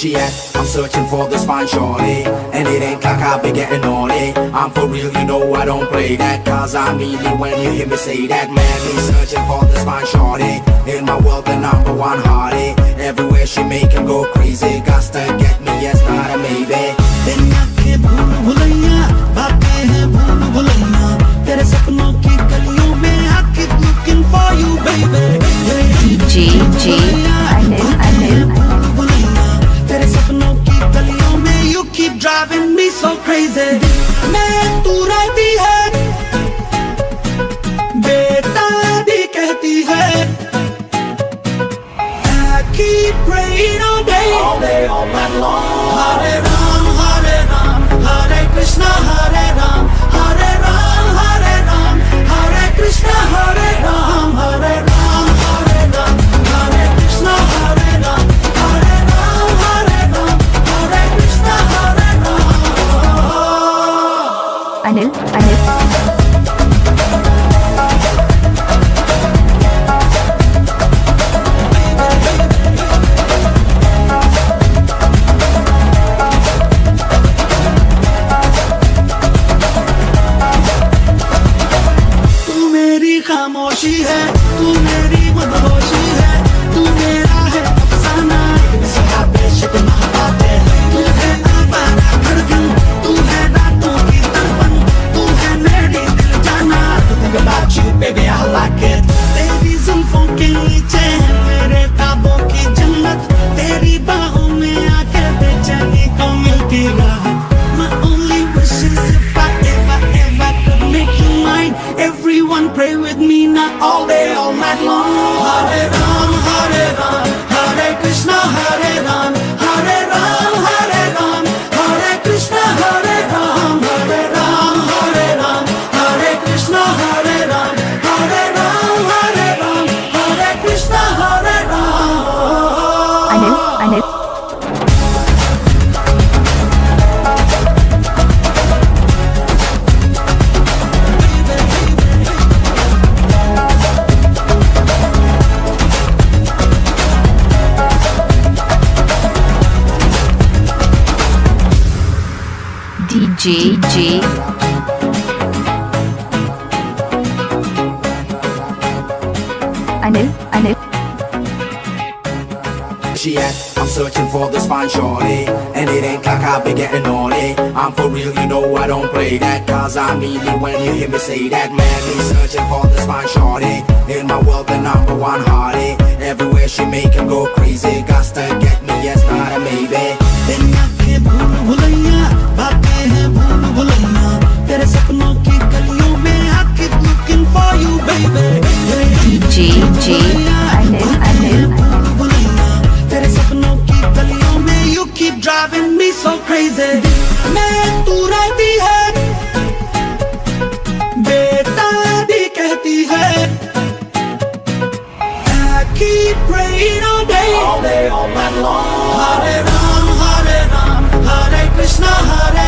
she at? I'm searching for this fine shorty, and it ain't like I've been getting naughty. I'm for real, you know I don't play that, cause I mean it when you hear me say that. Man, me searching for this fine shorty, in my world the number one hottie. Everywhere she make him go crazy, gots to get me, yes, not a maybe. तेरी आँखें भूल भुलैया, बातें हैं भूल भुलैया, तेरे सपनों की गलियों में I keep looking for you baby. तेरे सपनों की गलियों में you keep driving me so crazy. मैं तू रहती है, बेटा दी कहती है. I keep praying all day, all night long. Hare Ram, Hare Krishna, Hare Ram, Hare Ram, Hare Ram, Hare Krishna, Hare Ram, Hare Ram, Hare Ram, Hare Krishna, Hare Ram, Hare Ram, Hare Ram, Hare Krishna, Hare Ram. Anil. खामोशी है, तू मेरी मदहोशी है, तू मेरा है अफसाना, बेशक महाबाते है. तू है आवारा धड़कन, तू है रातों की तड़पन, तू है मेरी दिल जाना. Think about you baby I like it. तेरी जुल्फों के नीचे है मेरे ख्वाबों की जन्नत, तेरी बाहों में आके बेचैनी को मिलती राहत. My only wish is if I ever could make you mine. Everyone pray with me now all day, all night long. Hare Ram, Hare Krishna, Hare Ram, Hare Ram, Hare Ram, Hare Krishna, Hare Ram, Hare Ram, Hare Ram, Hare Krishna, Hare Ram, Hare Ram, Hare Ram, Hare Krishna, Hare Ram. Anil. DJ Anil. She at? I'm searching for this fine shorty, and it ain't like I've been getting naughty. I'm for real, you know I don't play that, cause I mean it when you hear me say that. Man, me searching for this fine shorty, in my world the number one hottie. Everywhere she make him go crazy, gots to get me, yes, not a maybe. तेरी आँखें भूल भुलैया, बातें हैं भूल भुलैया, तेरे सपनों की गलियों में I keep looking for you baby. Anil. तेरे सपनों की गलियों में you keep driving me so crazy. मैं तू रहती है, बेटा दी कहती है. I keep praying all day, all night long. Hare Ram, Hare Krishna, Hare